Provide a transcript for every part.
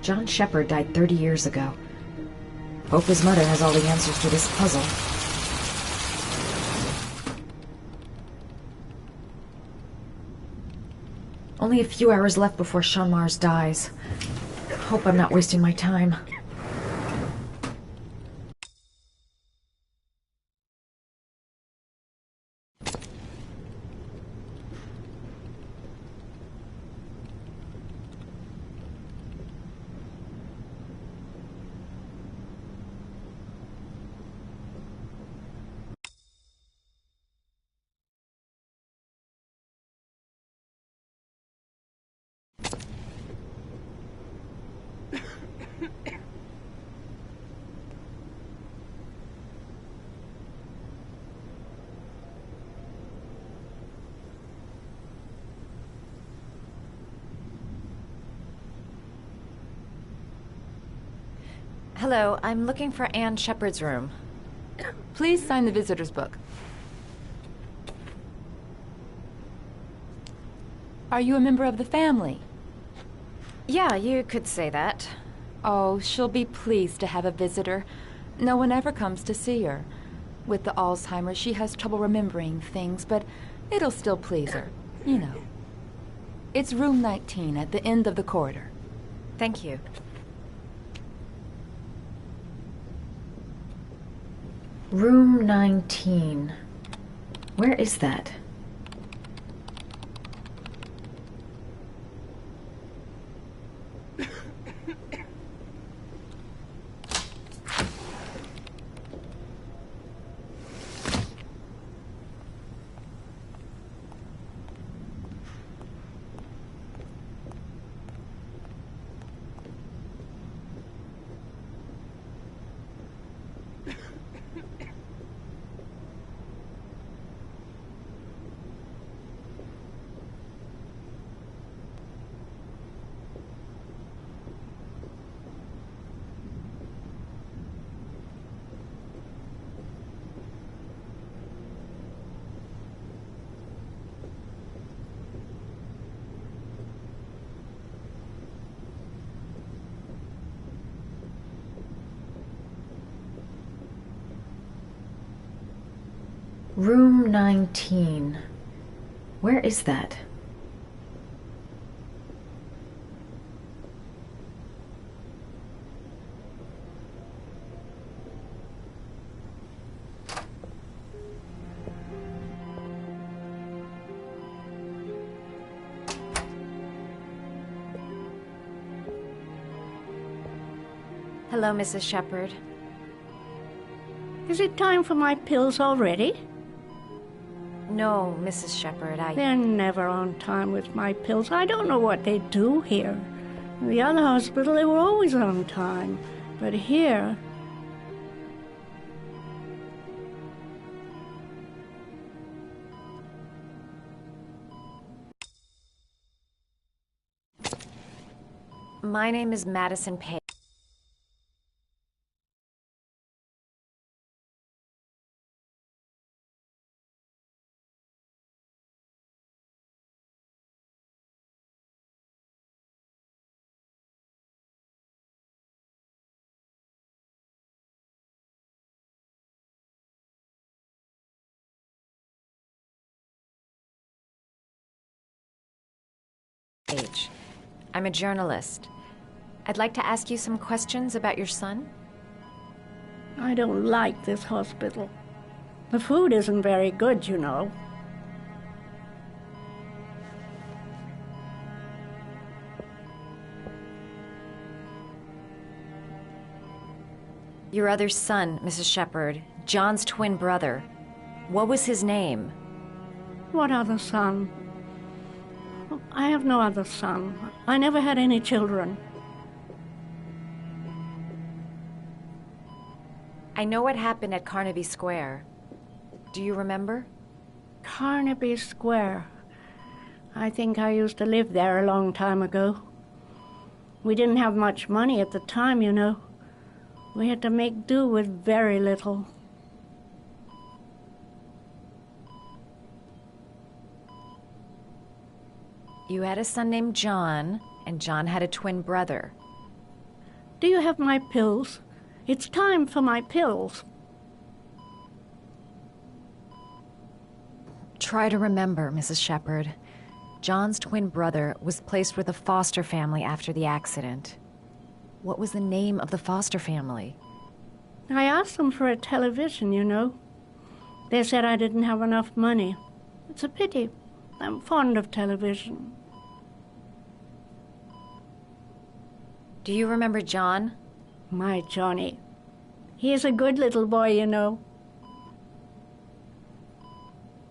John Shepard died 30 years ago. Hope his mother has all the answers to this puzzle. Only a few hours left before Sean Mars dies. Hope I'm not wasting my time. Hello, I'm looking for Anne Shepard's room. Please sign the visitor's book. Are you a member of the family? Yeah, you could say that. Oh, she'll be pleased to have a visitor. No one ever comes to see her. With the Alzheimer's, she has trouble remembering things, but it'll still please her, you know. It's room 19 at the end of the corridor. Thank you. Room 19. Where is that? Room 19. Where is that? Hello, Mrs. Shepard. Is it time for my pills already? No, Mrs. Shepard, They're never on time with my pills. I don't know what they do here. In the other hospital, they were always on time. But here... My name is Madison Page. I'm a journalist. I'd like to ask you some questions about your son. I don't like this hospital. The food isn't very good, you know. Your other son, Mrs. Shepard, John's twin brother. What was his name? What other son? I have no other son. I never had any children. I know what happened at Carnaby Square. Do you remember? Carnaby Square. I think I used to live there a long time ago. We didn't have much money at the time, you know. We had to make do with very little. You had a son named John, and John had a twin brother. Do you have my pills? It's time for my pills. Try to remember, Mrs. Shepherd. John's twin brother was placed with a foster family after the accident. What was the name of the foster family? I asked them for a television, you know. They said I didn't have enough money. It's a pity. I'm fond of television. Do you remember John? My Johnny. He is a good little boy, you know.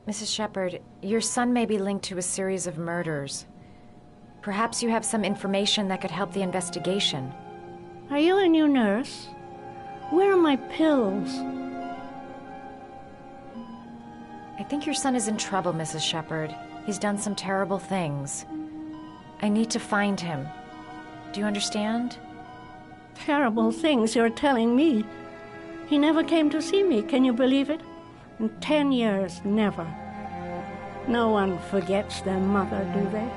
Mrs. Shepherd, your son may be linked to a series of murders. Perhaps you have some information that could help the investigation. Are you a new nurse? Where are my pills? I think your son is in trouble, Mrs. Shepherd. He's done some terrible things. I need to find him. Do you understand? Terrible things you're telling me. He never came to see me, can you believe it? In 10 years, never. No one forgets their mother, do they?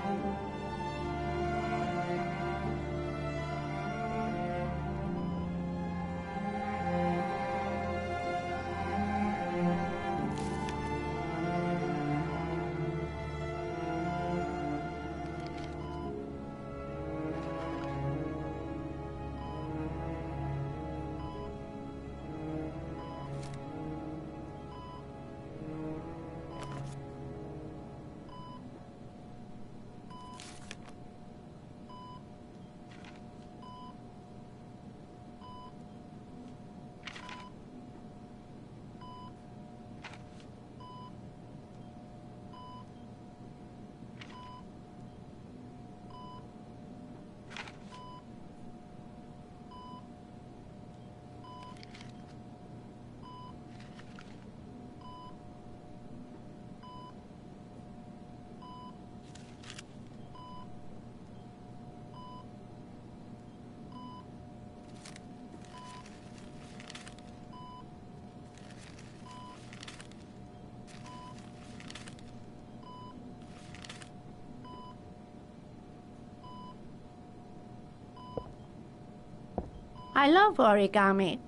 I love origami,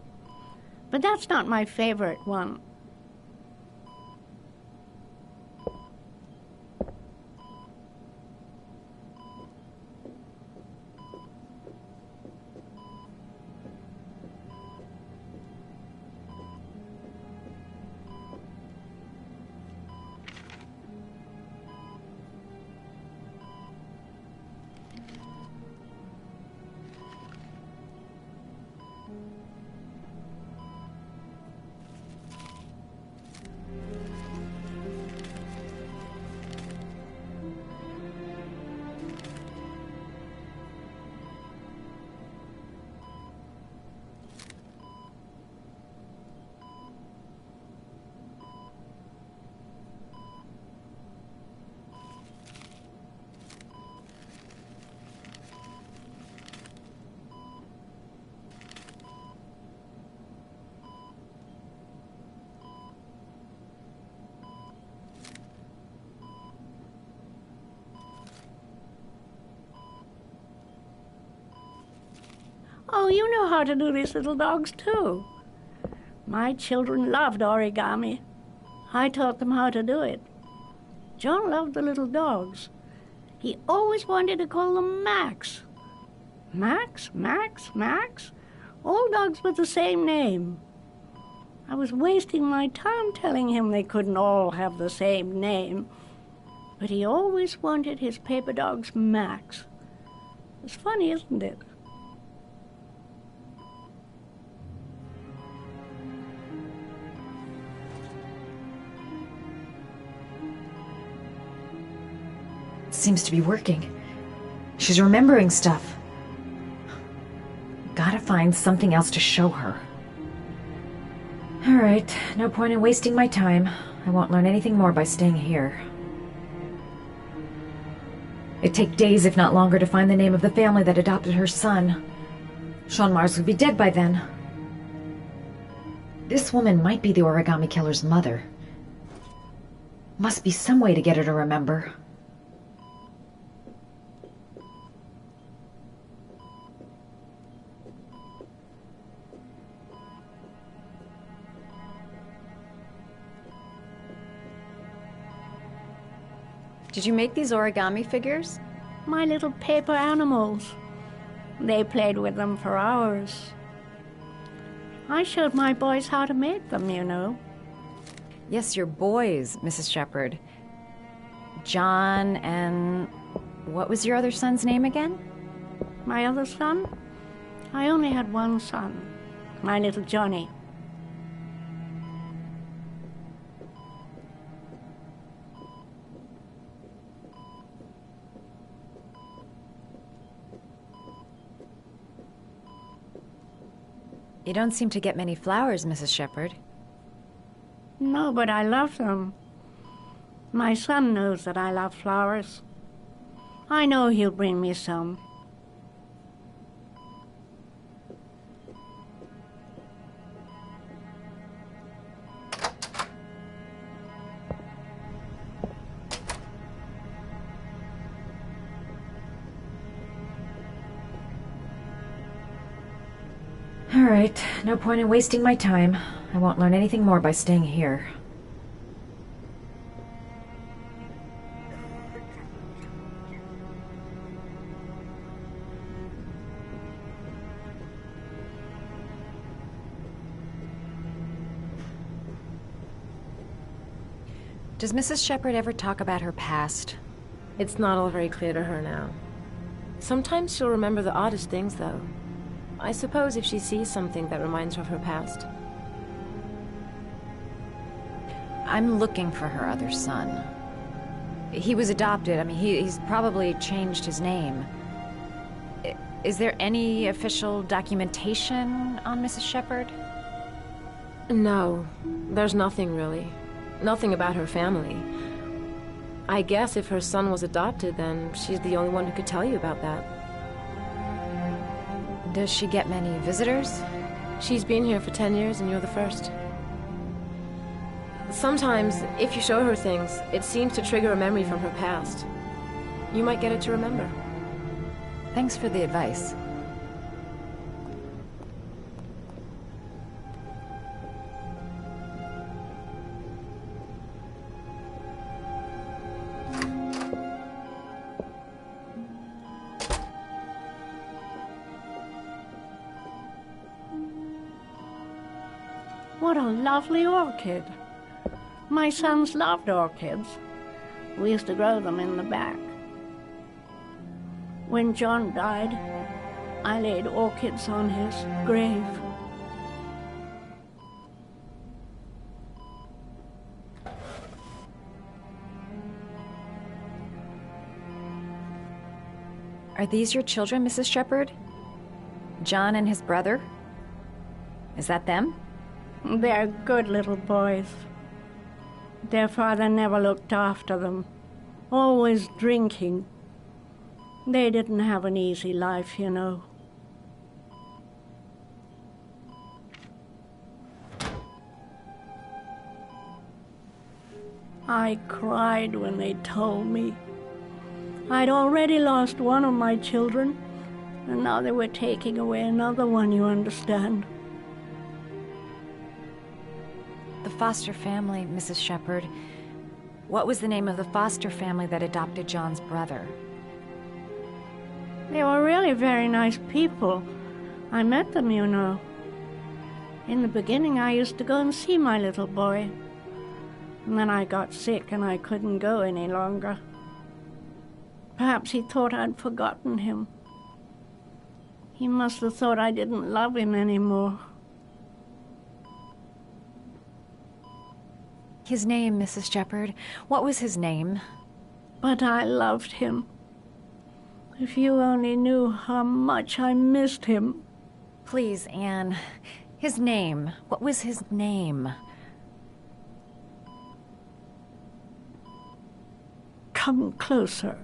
but that's not my favorite one. Oh, you know how to do these little dogs, too. My children loved origami. I taught them how to do it. John loved the little dogs. He always wanted to call them Max. Max, Max, Max? All dogs with the same name. I was wasting my time telling him they couldn't all have the same name. But he always wanted his paper dogs Max. It's funny, isn't it? Seems to be working. She's remembering stuff. Gotta find something else to show her. Alright, no point in wasting my time. I won't learn anything more by staying here. It'd take days, if not longer, to find the name of the family that adopted her son. Sean Mars would be dead by then. This woman might be the origami killer's mother. Must be some way to get her to remember. Did you make these origami figures? My little paper animals. They played with them for hours. I showed my boys how to make them, you know. Yes, your boys, Mrs. Shepherd. John and... what was your other son's name again? My other son? I only had one son, my little Johnny. You don't seem to get many flowers, Mrs. Shepherd. No, but I love them. My son knows that I love flowers. I know he'll bring me some. All right, no point in wasting my time. I won't learn anything more by staying here. Does Mrs. Shepherd ever talk about her past? It's not all very clear to her now. Sometimes she'll remember the oddest things, though. I suppose if she sees something that reminds her of her past. I'm looking for her other son. He was adopted. I mean, he's probably changed his name. Is there any official documentation on Mrs. Shepherd? No, there's nothing really. Nothing about her family. I guess if her son was adopted, then she's the only one who could tell you about that. Does she get many visitors? She's been here for 10 years and you're the first. Sometimes, if you show her things, it seems to trigger a memory from her past. You might get it to remember. Thanks for the advice. What a lovely orchid. My sons loved orchids. We used to grow them in the back. When John died, I laid orchids on his grave. Are these your children, Mrs. Shepherd? John and his brother? Is that them? They're good little boys. Their father never looked after them, always drinking. They didn't have an easy life, you know. I cried when they told me. I'd already lost one of my children, and now they were taking away another one, you understand. The foster family, Mrs. Shepherd. What was the name of the foster family that adopted John's brother? They were really very nice people. I met them, you know. In the beginning, I used to go and see my little boy. And then I got sick and I couldn't go any longer. Perhaps he thought I'd forgotten him. He must have thought I didn't love him anymore. His name, Mrs. Shepherd. What was his name? But I loved him. If you only knew how much I missed him. Please, Anne. His name. What was his name? Come closer.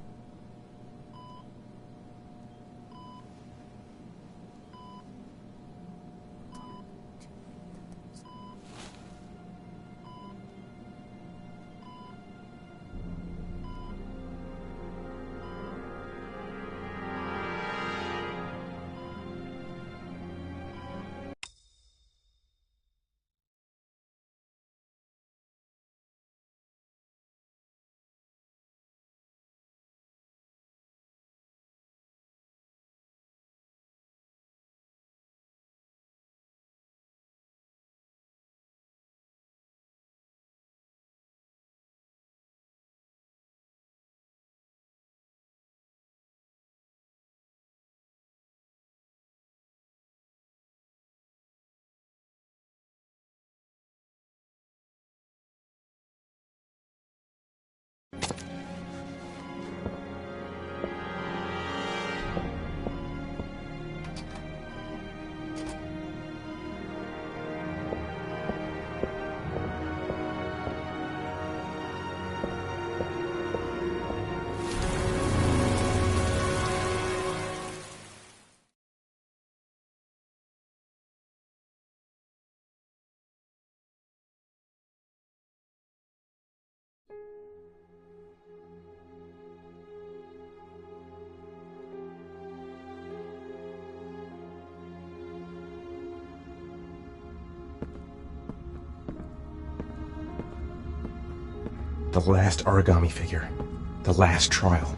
The last origami figure. The last trial.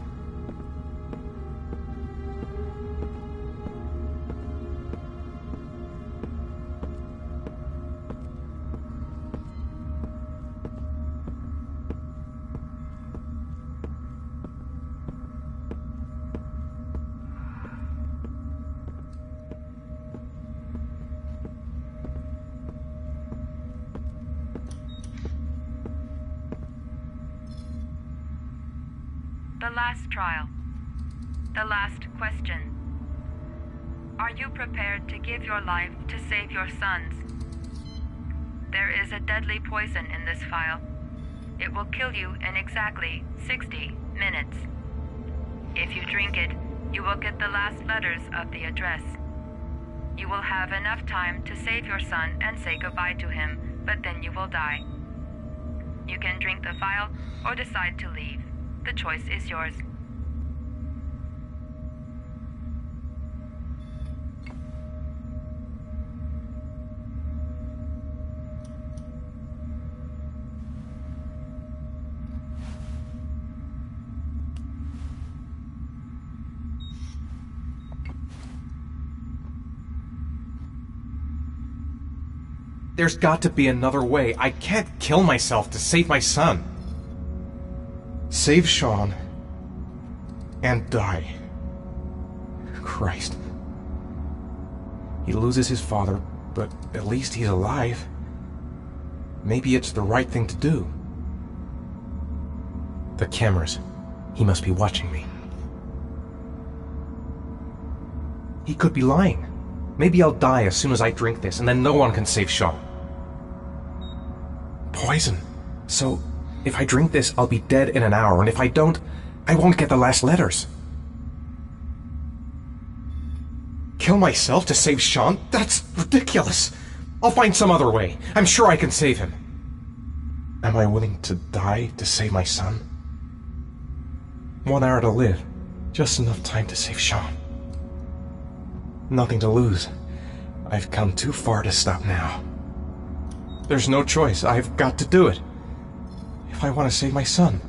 The last trial. The last question. Are you prepared to give your life to save your sons? There is a deadly poison in this vial. It will kill you in exactly 60 minutes. If you drink it, you will get the last letters of the address. You will have enough time to save your son and say goodbye to him, but then you will die. You can drink the vial or decide to leave. The choice is yours. There's got to be another way. I can't kill myself to save my son. Save Sean and die. Christ. He loses his father, but at least he's alive. Maybe it's the right thing to do. The cameras. He must be watching me. He could be lying. Maybe I'll die as soon as I drink this, and then no one can save Sean. Poison. So, if I drink this, I'll be dead in an hour, and if I don't, I won't get the last letters. Kill myself to save Sean? That's ridiculous. I'll find some other way. I'm sure I can save him. Am I willing to die to save my son? 1 hour to live. Just enough time to save Sean. Nothing to lose. I've come too far to stop now. There's no choice. I've got to do it. If I want to save my son.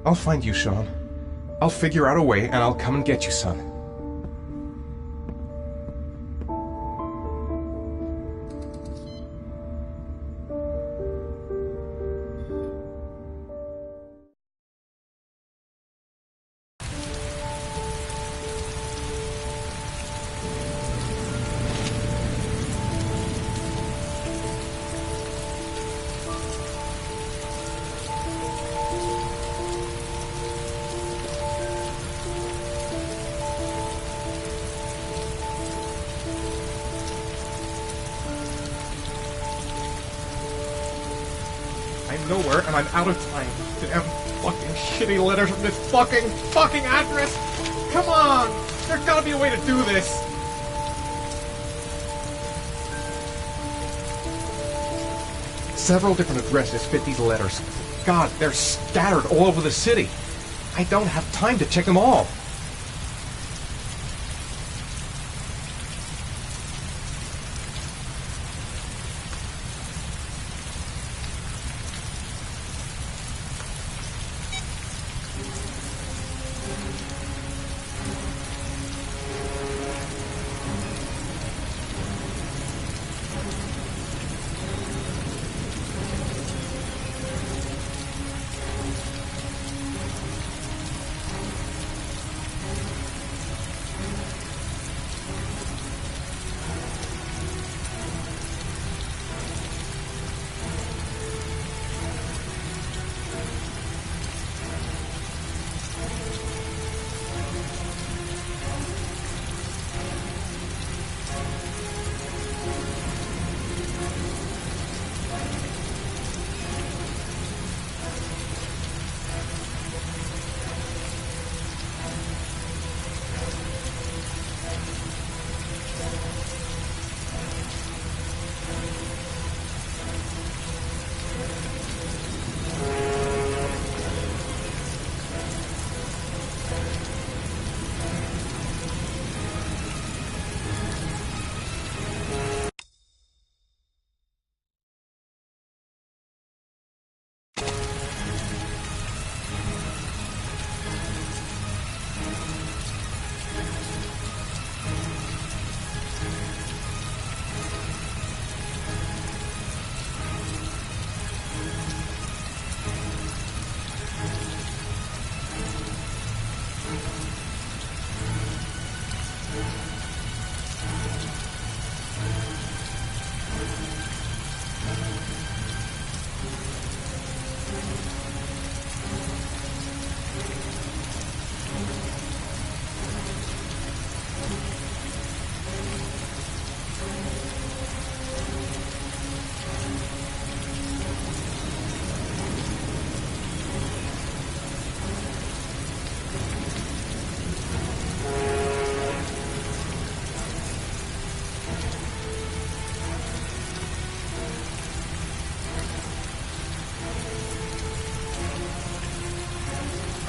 I'll find you, Sean. I'll figure out a way, and I'll come and get you, son. I'm nowhere, and I'm out of time. Damn fucking shitty letters from this fucking address! Come on! There's gotta be a way to do this! Several different addresses fit these letters. God, they're scattered all over the city. I don't have time to check them all.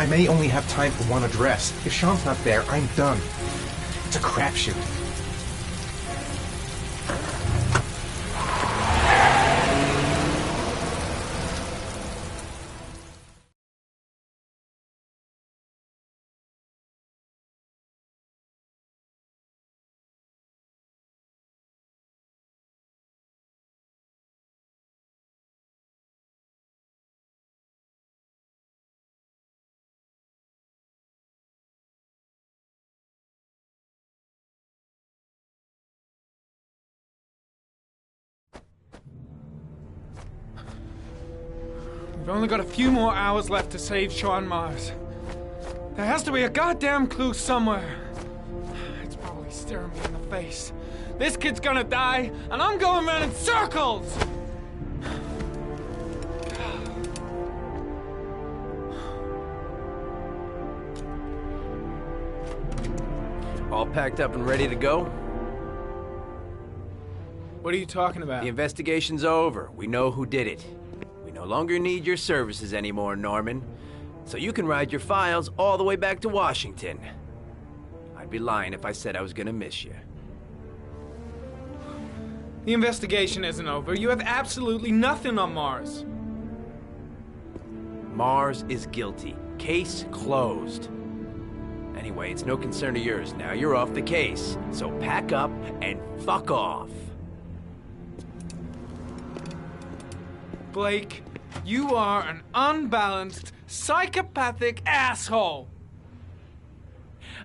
I may only have time for one address. If Sean's not there, I'm done. It's a crapshoot. We've only got a few more hours left to save Sean Mars. There has to be a goddamn clue somewhere. It's probably staring me in the face. This kid's gonna die, and I'm going around in circles! All packed up and ready to go? What are you talking about? The investigation's over. We know who did it. We no longer need your services anymore, Norman. So you can ride your files all the way back to Washington. I'd be lying if I said I was gonna miss you. The investigation isn't over. You have absolutely nothing on Mars. Mars is guilty. Case closed. Anyway, it's no concern of yours now. You're off the case. So pack up and fuck off. Blake, you are an unbalanced, psychopathic asshole!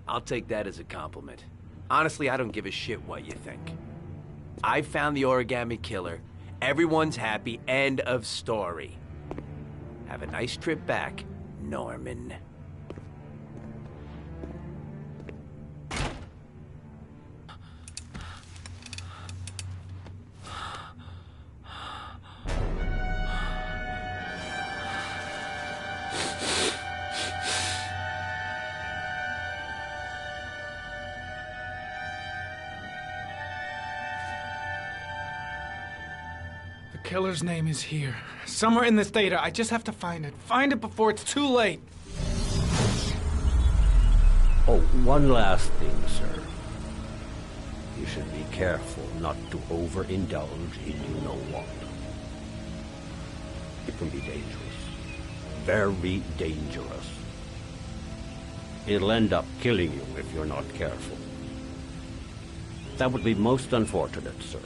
I'll take that as a compliment. Honestly, I don't give a shit what you think. I found the origami killer. Everyone's happy. End of story. Have a nice trip back, Norman. The killer's name is here. Somewhere in this data. I just have to find it. Find it before it's too late. Oh, one last thing, sir. You should be careful not to overindulge in you-know-what. It can be dangerous. Very dangerous. It'll end up killing you if you're not careful. That would be most unfortunate, sir.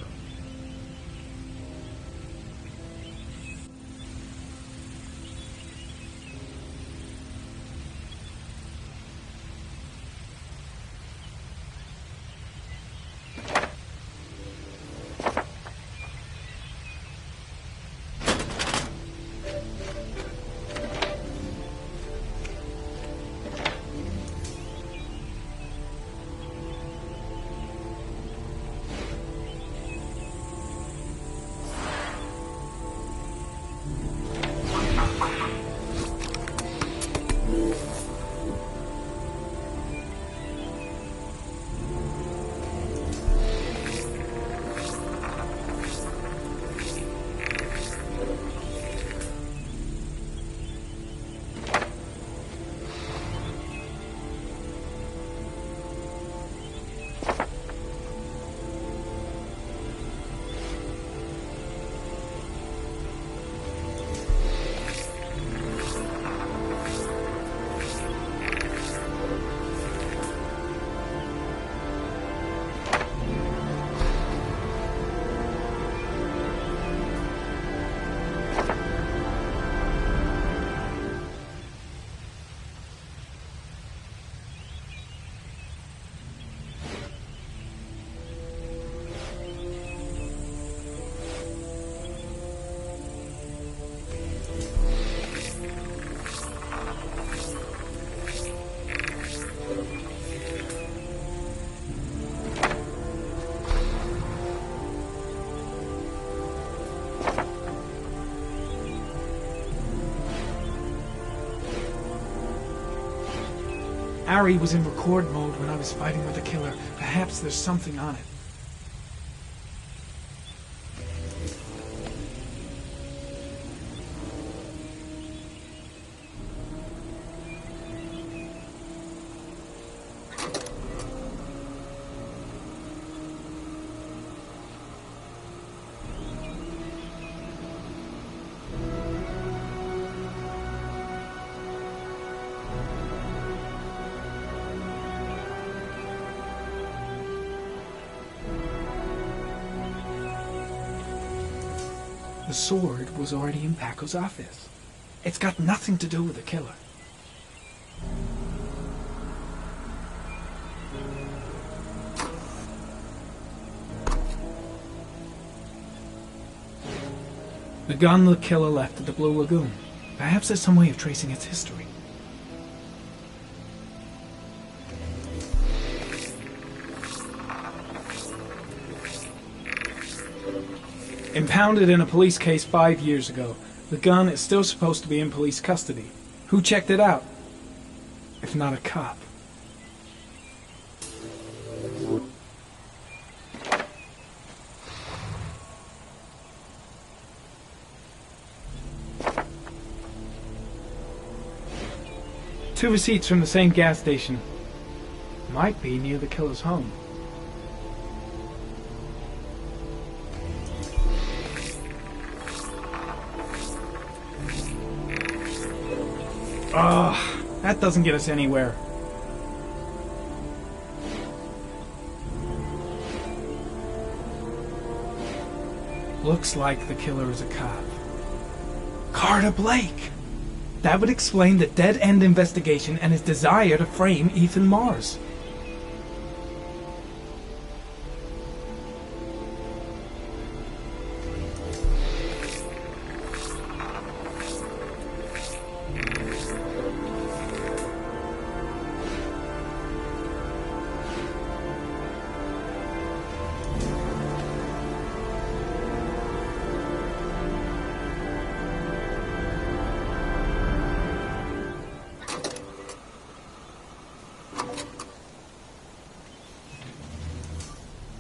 Ari was in record mode when I was fighting with the killer. Perhaps there's something on it. The sword was already in Paco's office. It's got nothing to do with the killer. The gun the killer left at the Blue Lagoon. Perhaps there's some way of tracing its history. Impounded in a police case 5 years ago, the gun is still supposed to be in police custody. Who checked it out? If not a cop. Two receipts from the same gas station. Might be near the killer's home. That doesn't get us anywhere. Looks like the killer is a cop. Carter Blake! That would explain the dead-end investigation and his desire to frame Ethan Mars.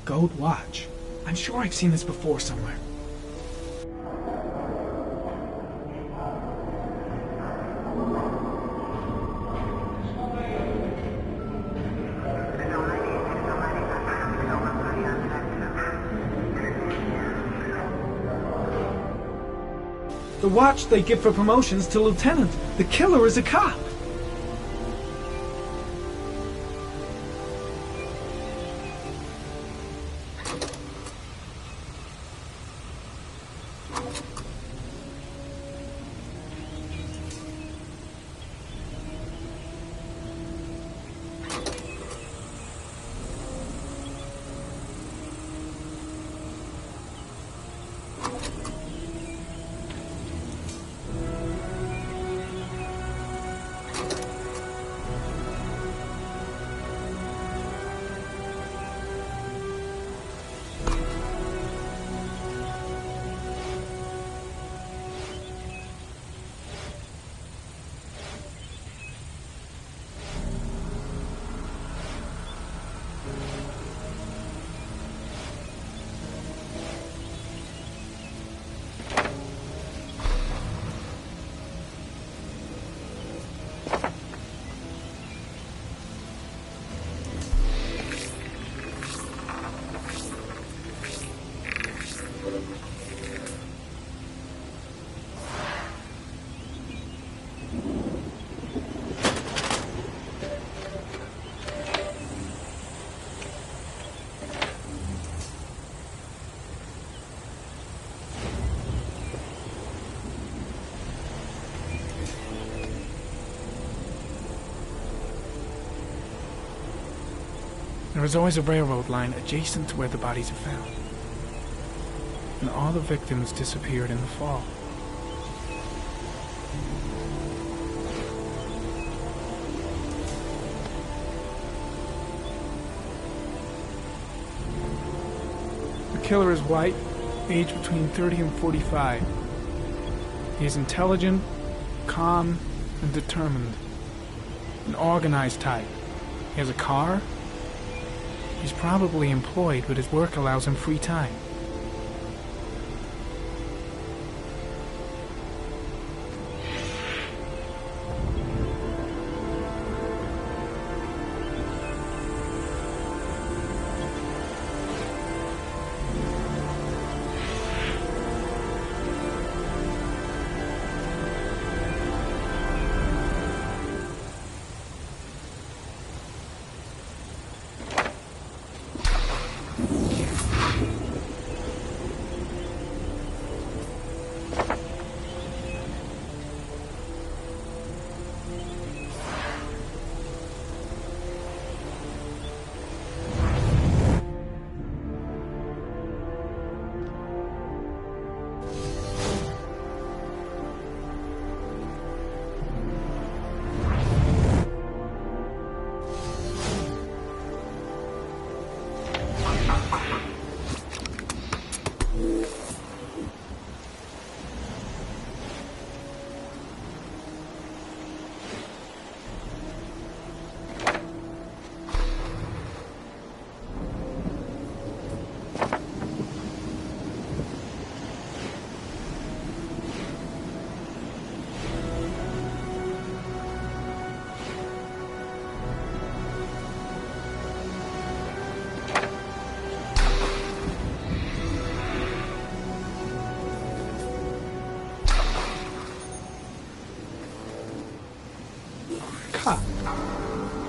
Gold watch. I'm sure I've seen this before somewhere. The watch they give for promotions to lieutenant. The killer is a cop. There is always a railroad line adjacent to where the bodies are found. And all the victims disappeared in the fall. The killer is white, aged between 30 and 45. He is intelligent, calm, and determined. An organized type. He has a car. He's probably employed, but his work allows him free time.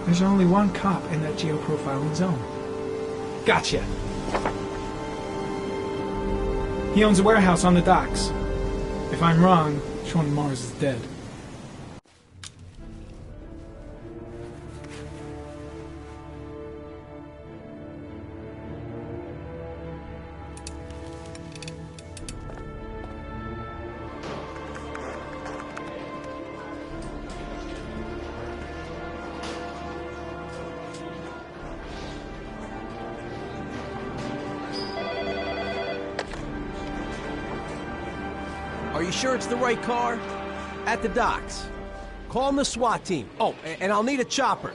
There's only one cop in that geoprofiling zone. Gotcha. He owns a warehouse on the docks. If I'm wrong, Sean Mars is dead. Are you sure it's the right car? At the docks. Call the SWAT team. Oh, and I'll need a chopper.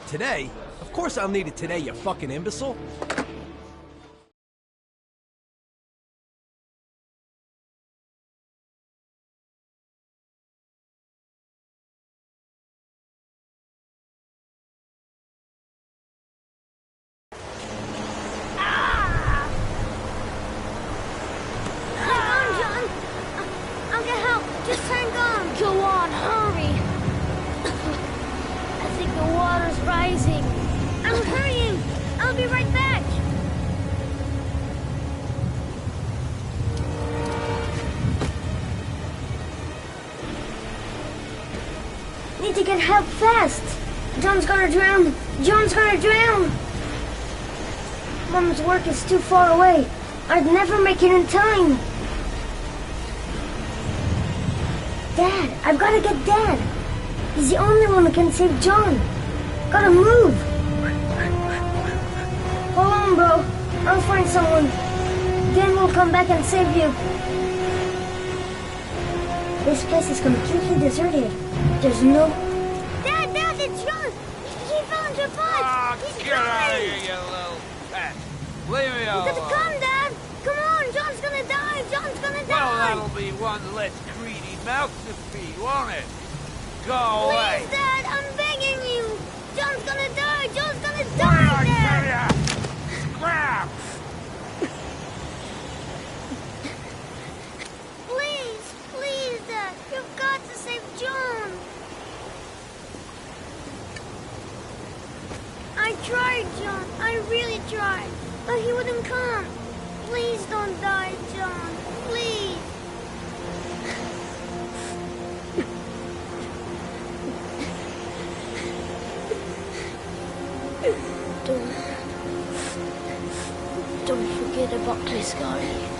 Today? Of course I'll need it today, you fucking imbecile. Need to get help fast. John's gonna drown. John's gonna drown. Mom's work is too far away. I'd never make it in time. Dad, I've gotta get Dad. He's the only one who can save John. Gotta move. Hold on, bro. I'll find someone. Then we'll come back and save you. This place is completely deserted. There's no... Dad, it's John! He fell into a pot! Oh, He's get out of crying! here, you little pet! Leave me You alone! gotta come, Dad! Come on, John's gonna die! John's gonna Well, die! that'll be one less greedy mouth to feed, won't it? Go away! Please, Dad, I'm begging you! John's gonna die! John's gonna What die, did I Dad! tell ya? Scrap! Please, Dad, you've got to save John! I tried, John. I really tried. But he wouldn't come. Please don't die, John. Please. Don't forget about my Scotty.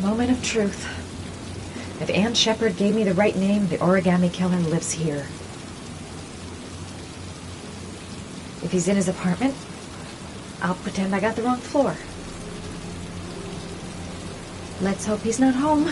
Moment of truth. If Ann Shepard gave me the right name, the origami killer lives here. If he's in his apartment, I'll pretend I got the wrong floor. Let's hope he's not home.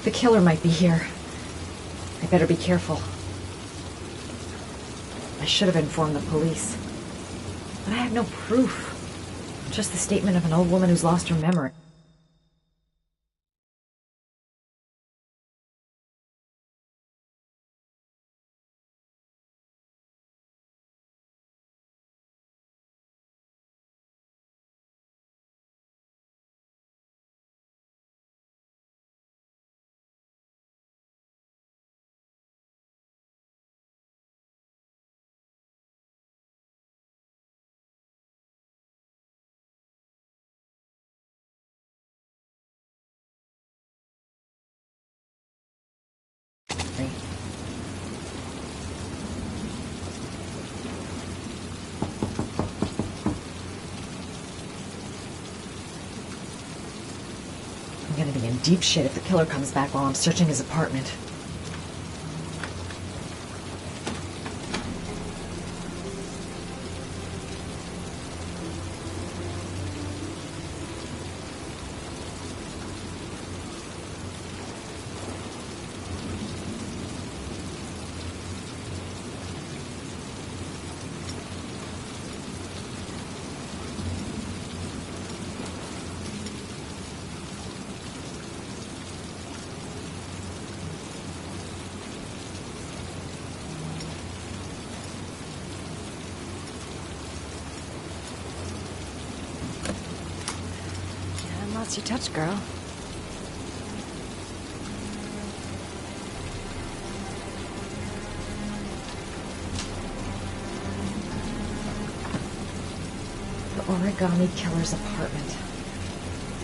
The killer might be here. I better be careful. I should have informed the police. But I have no proof. Just the statement of an old woman who's lost her memory. I'm gonna be in deep shit if the killer comes back while I'm searching his apartment. Lots you touch, girl. The origami killer's apartment.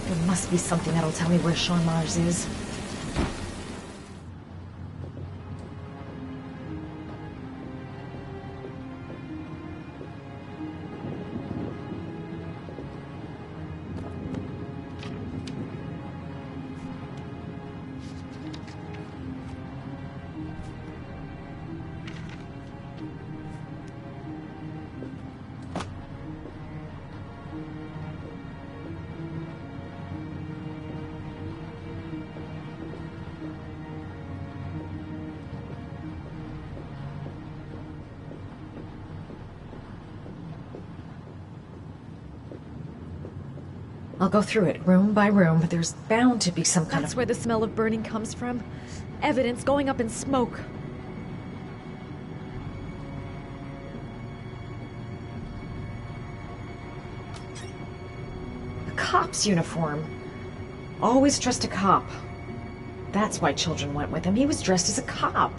There must be something that'll tell me where Sean Mars is. I'll go through it, room by room, but there's bound to be some kind of... That's where the smell of burning comes from. Evidence going up in smoke. A cop's uniform. Always trust a cop. That's why children went with him. He was dressed as a cop.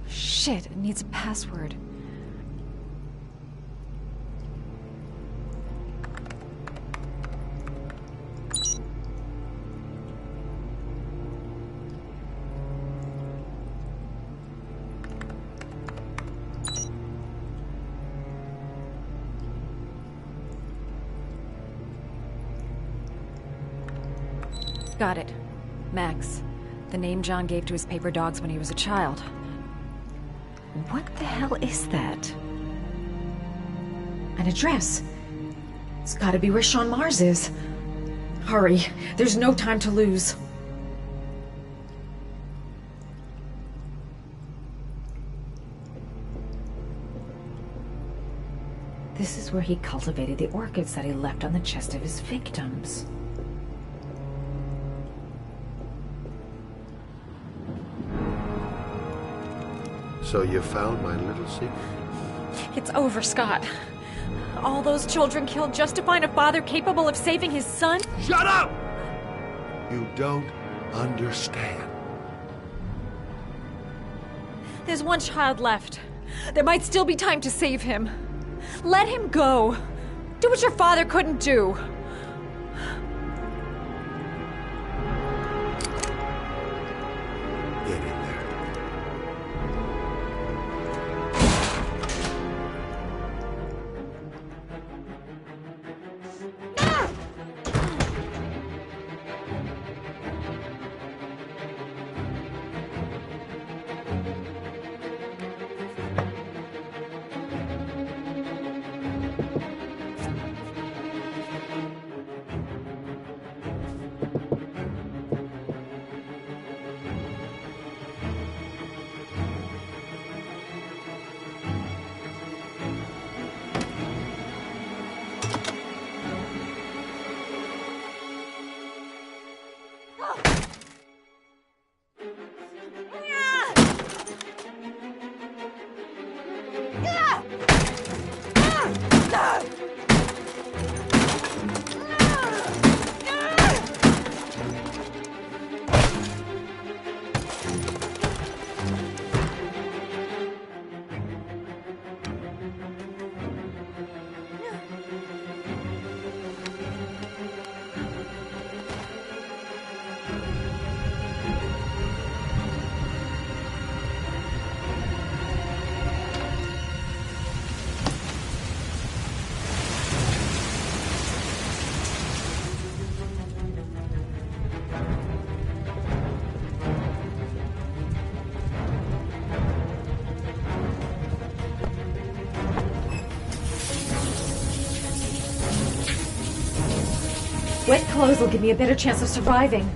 Shit, it needs a password. Got it. Max. The name John gave to his paper dogs when he was a child. What the hell is that? An address. It's gotta be where Sean Mars is. Hurry. There's no time to lose. This is where he cultivated the orchids that he left on the chest of his victims. So you found my little secret? It's over, Scott. All those children killed just to find a father capable of saving his son? Shut up! You don't understand. There's one child left. There might still be time to save him. Let him go. Do what your father couldn't do. Get in there. Wet clothes will give me a better chance of surviving.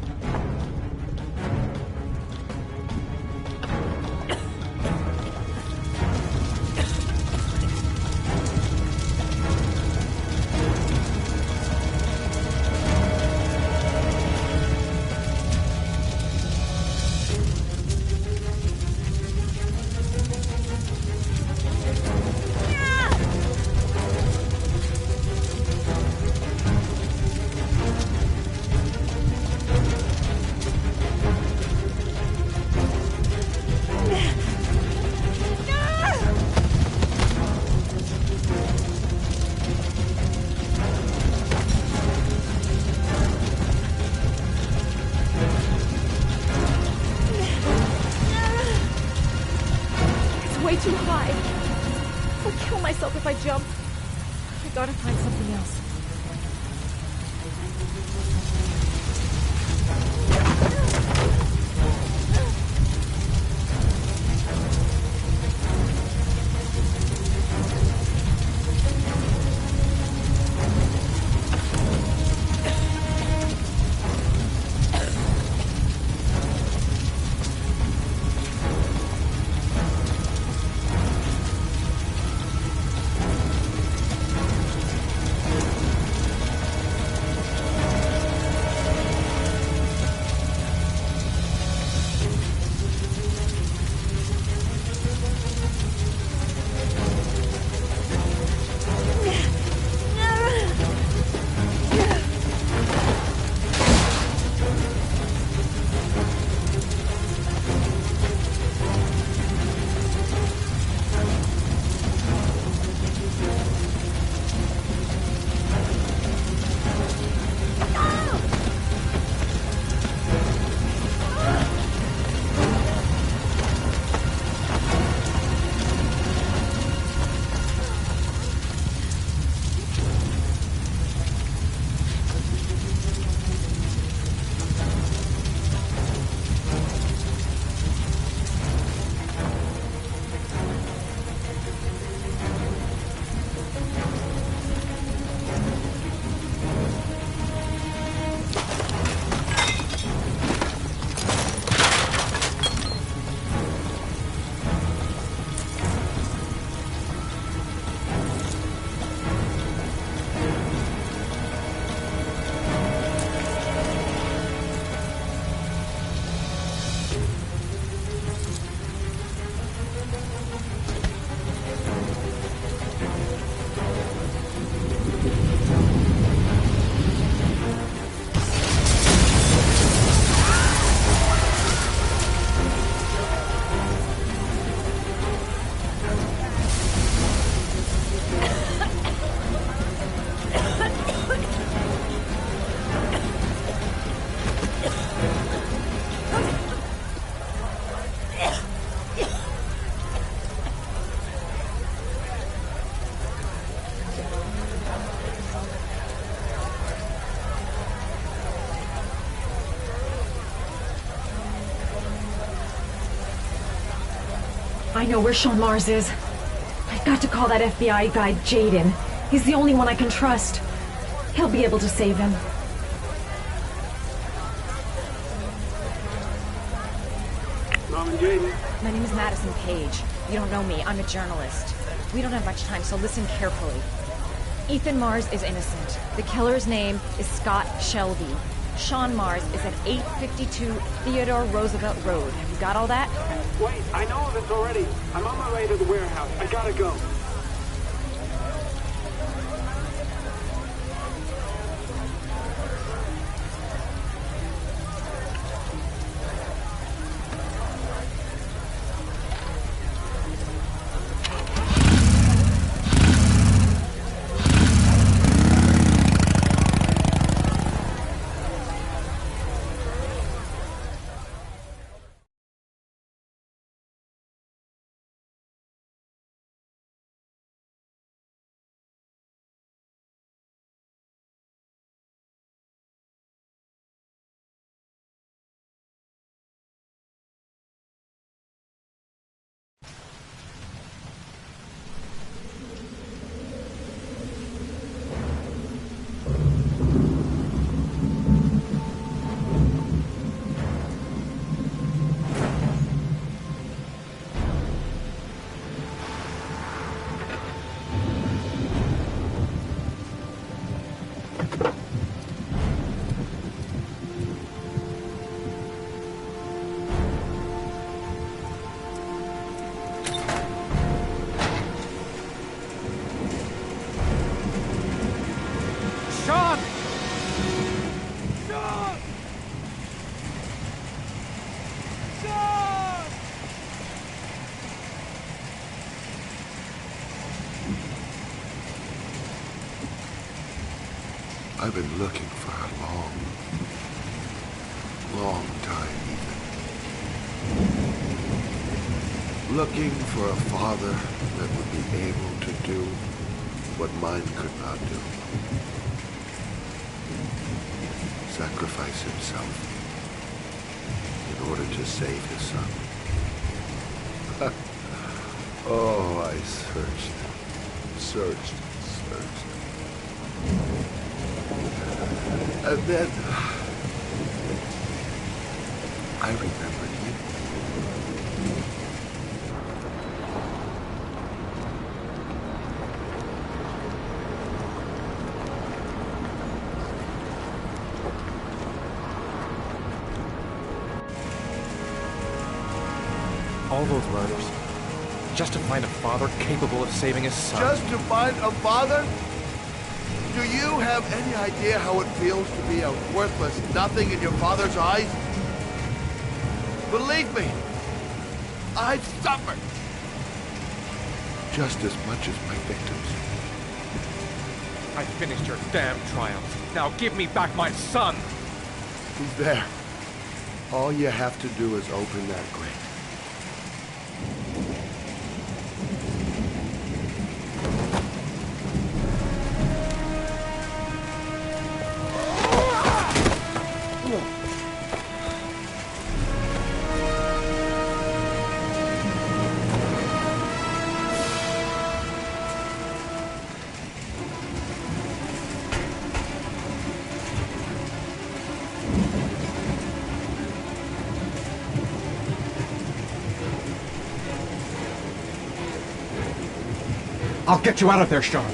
Way too high. I'll kill myself if I jump. I gotta find something else. I know where Sean Mars is. I've got to call that FBI guy Jaden. He's the only one I can trust. He'll be able to save him. Mom and Jaden. My name is Madison Page. You don't know me. I'm a journalist. We don't have much time, so listen carefully. Ethan Mars is innocent. The killer's name is Scott Shelby. Sean Mars is at 852 Theodore Roosevelt Road. Have you got all that? Wait, I know of this already. I'm on my way to the warehouse. I gotta go. I've been looking for a long time, Ethan. Looking for a father that would be able to do what mine could not do. Sacrifice himself in order to save his son. Oh, I searched. And then I remembered you. All those murders, just to find a father capable of saving his son. Just to find a father? Do you have any idea how it feels to be a worthless nothing in your father's eyes? Believe me, I've suffered just as much as my victims. I finished your damn trial. Now give me back my son! He's there. All you have to do is open that grave. I'll get you out of there, Sean.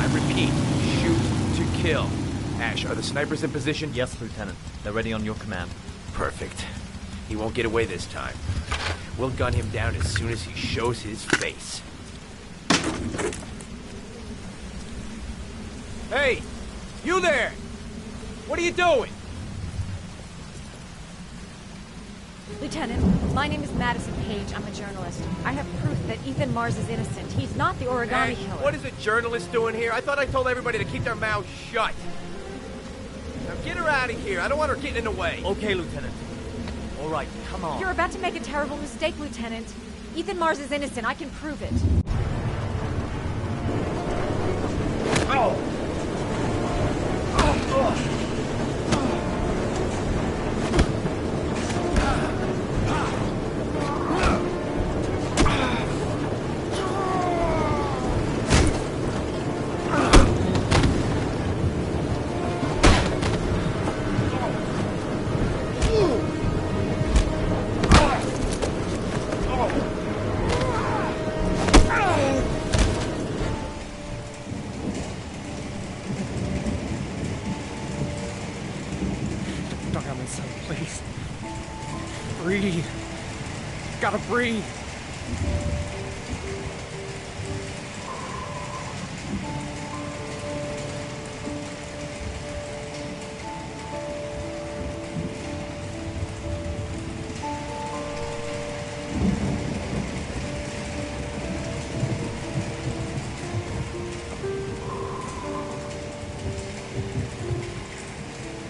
I repeat, shoot to kill. Ash, are the snipers in position? Yes, Lieutenant. They're ready on your command. Perfect. He won't get away this time. We'll gun him down as soon as he shows his face. Hey! You there! What are you doing? Lieutenant, my name is Madison Page. I'm a journalist. I have proof that Ethan Mars is innocent. He's not the origami killer. What is a journalist doing here? I thought I told everybody to keep their mouths shut. Now get her out of here. I don't want her getting in the way. Okay, Lieutenant. All right, come on. You're about to make a terrible mistake, Lieutenant. Ethan Mars is innocent. I can prove it. Oh! Please. Breathe. Gotta breathe.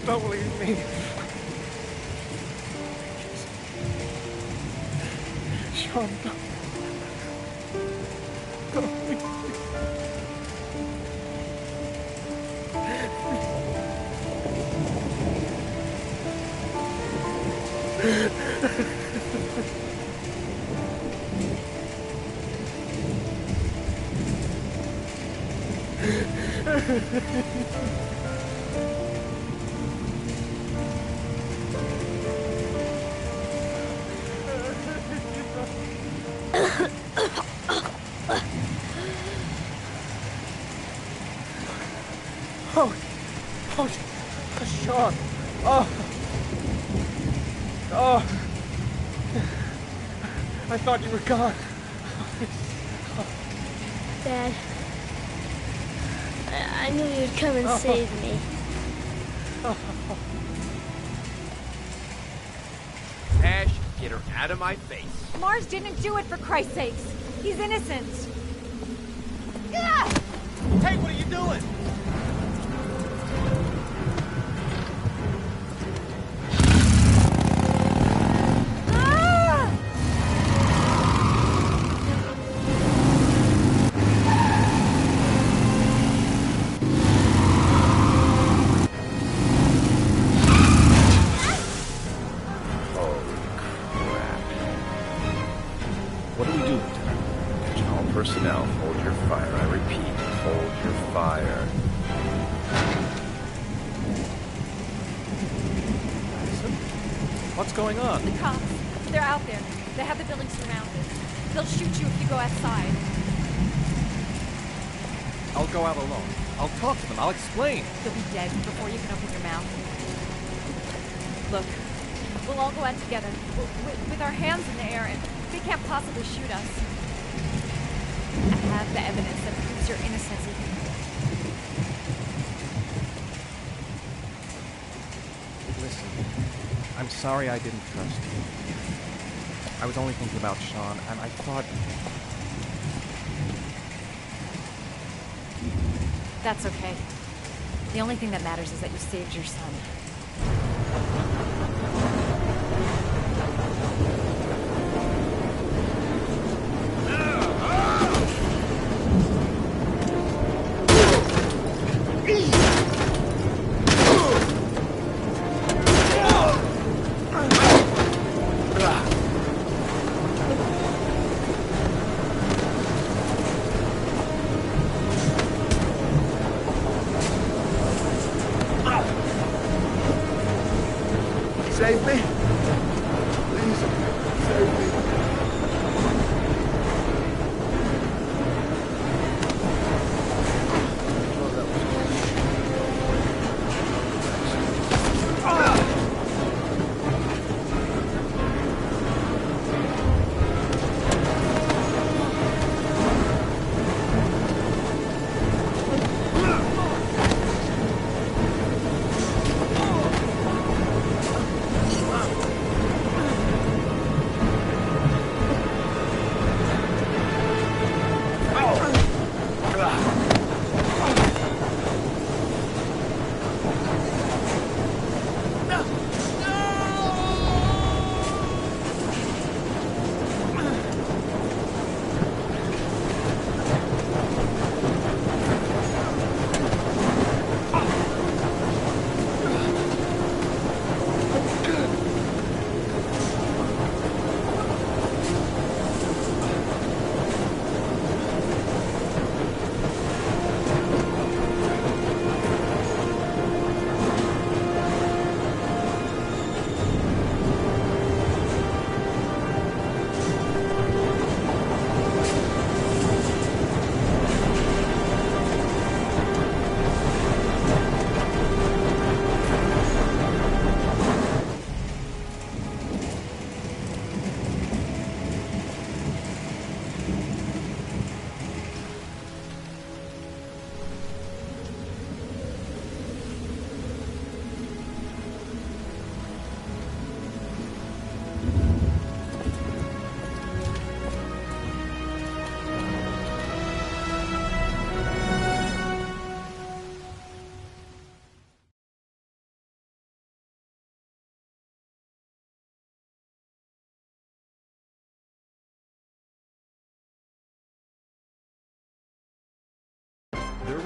Don't leave me. Sean, don't leave me. Sean. I thought you were gone. Dad, I knew you'd come and save me. Ash, get her out of my face. Mars didn't do it, for Christ's sakes. He's innocent. Hey, what are you doing? Personnel, hold your fire. I repeat, hold your fire. What's going on? The cops. They're out there. They have the building surrounded. They'll shoot you if you go outside. I'll go out alone. I'll talk to them. I'll explain. You'll be dead before you can open your mouth. Look, we'll all go out together, with our hands in the air, and they can't possibly shoot us. I have the evidence that proves your innocence. Listen, I'm sorry I didn't trust you. I was only thinking about Sean, and I thought... That's okay. The only thing that matters is that you saved your son. Save me. Please, save me.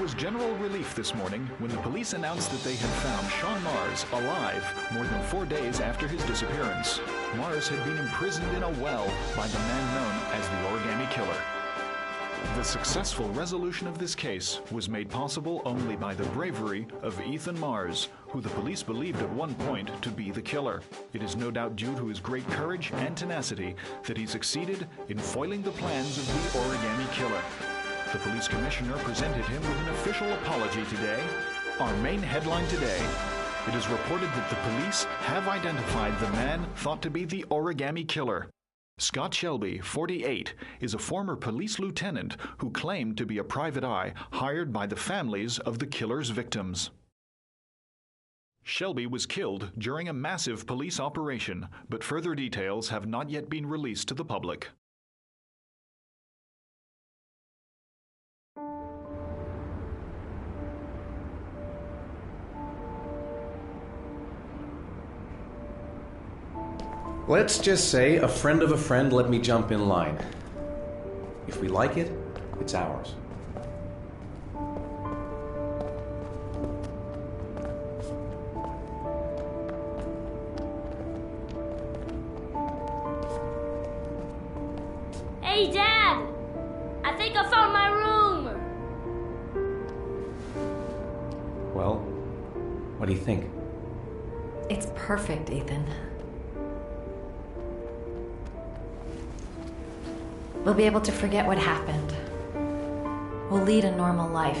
was general relief this morning when the police announced that they had found Sean Mars alive more than 4 days after his disappearance. Mars had been imprisoned in a well by the man known as the Origami Killer. The successful resolution of this case was made possible only by the bravery of Ethan Mars, who the police believed at one point to be the killer. It is no doubt due to his great courage and tenacity that he succeeded in foiling the plans of the Origami Killer. The police commissioner presented him with an official apology today. Our main headline today: it is reported that the police have identified the man thought to be the Origami Killer. Scott Shelby, 48, is a former police lieutenant who claimed to be a private eye hired by the families of the killer's victims. Shelby was killed during a massive police operation, but further details have not yet been released to the public. Let's just say a friend of a friend let me jump in line. If we like it, it's ours. Hey, Dad! I think I found my room! Well, what do you think? It's perfect, Ethan. We'll be able to forget what happened. We'll lead a normal life.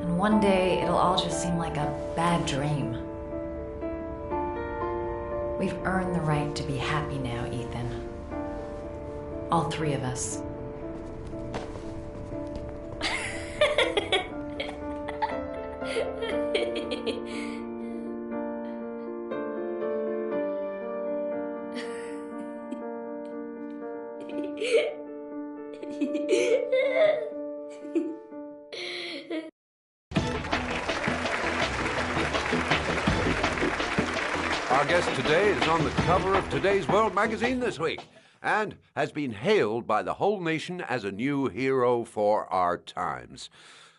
And one day, it'll all just seem like a bad dream. We've earned the right to be happy now, Ethan. All three of us. Our guest today is on the cover of Today's World magazine this week and has been hailed by the whole nation as a new hero for our times.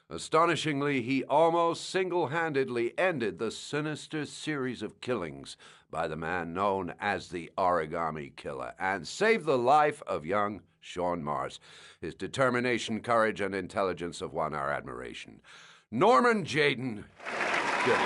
Astonishingly, he almost single-handedly ended the sinister series of killings by the man known as the Origami Killer and saved the life of young Sean Mars. His determination, courage, and intelligence have won our admiration. Norman Jayden. Good.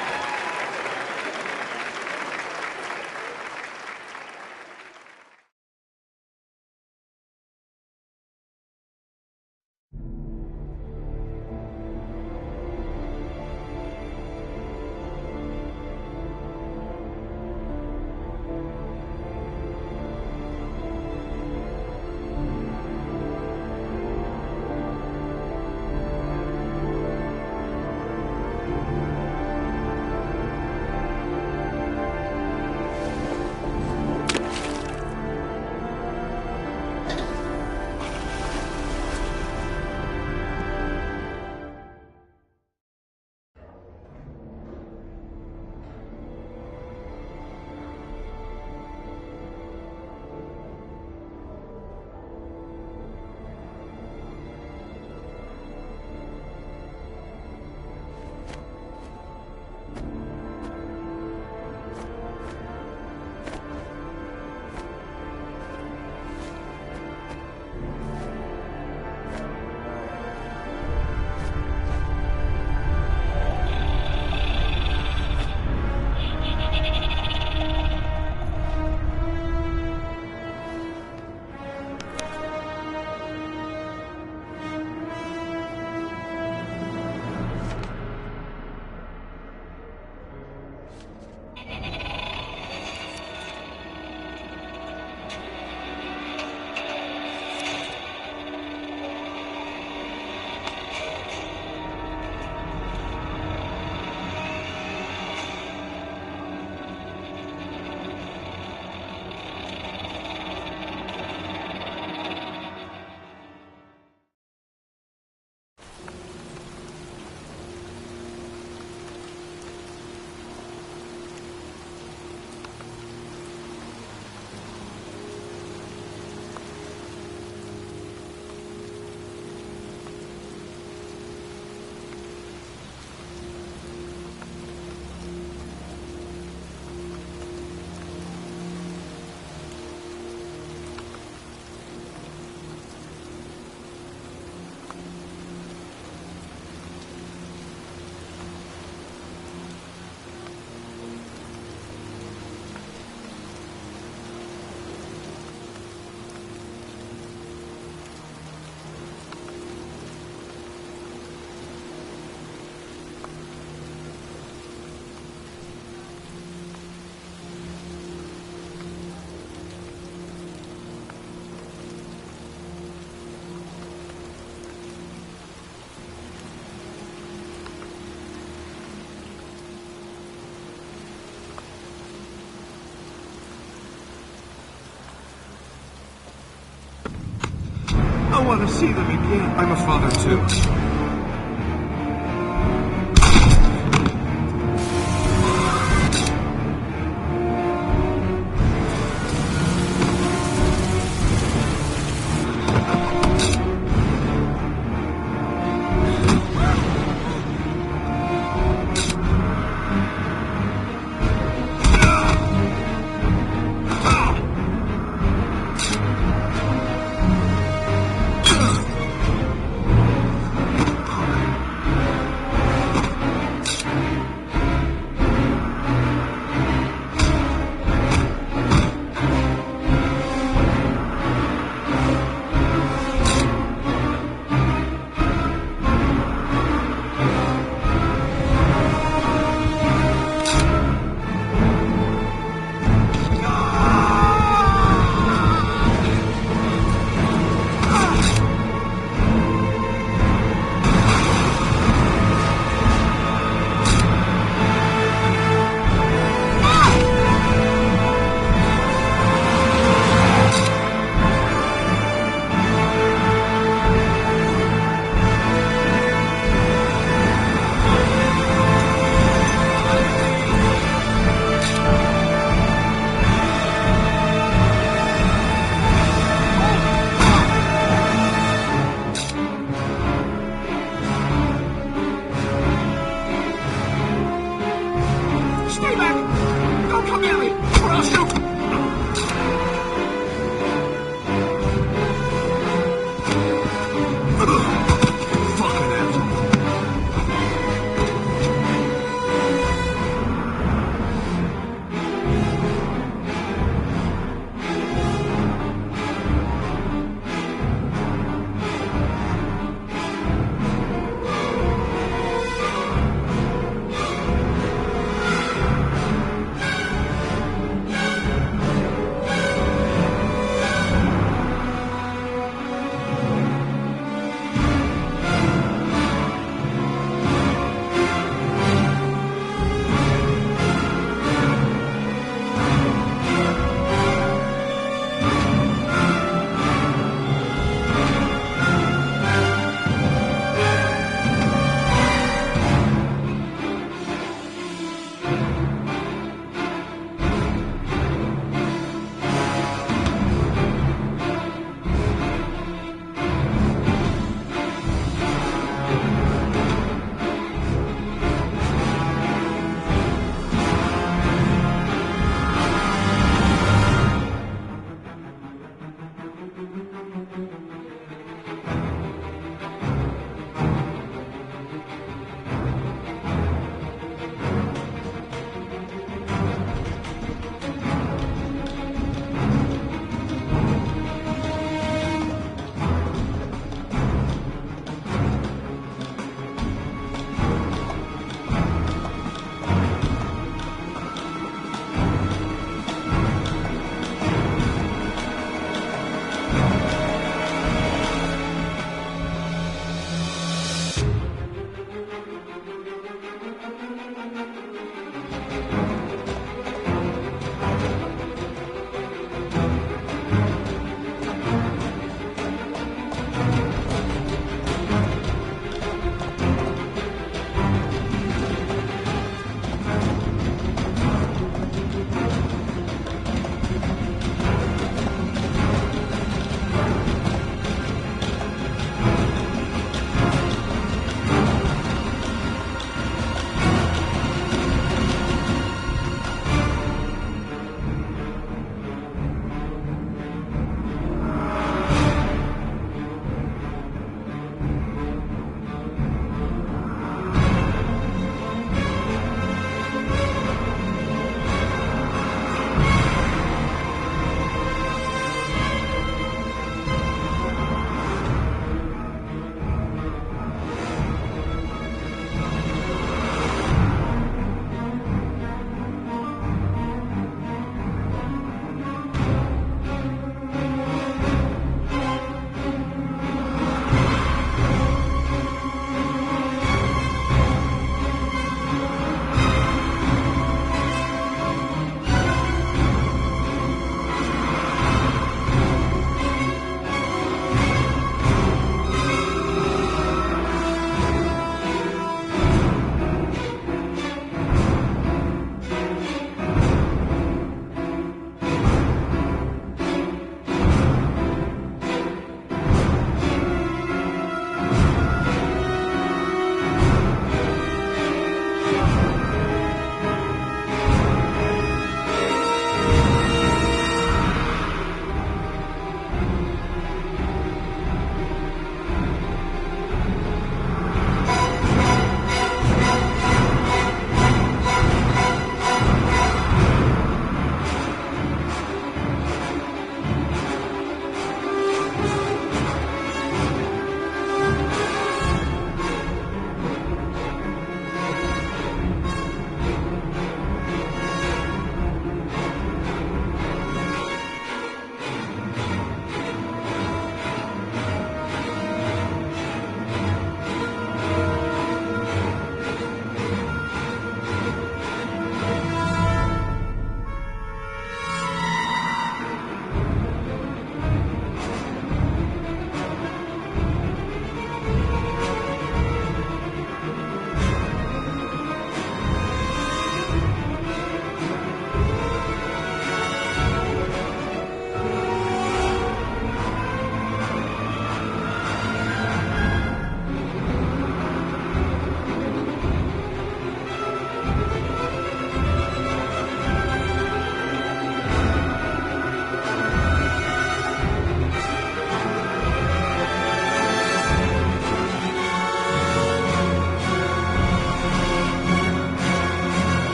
want to see them again. I'm a father too.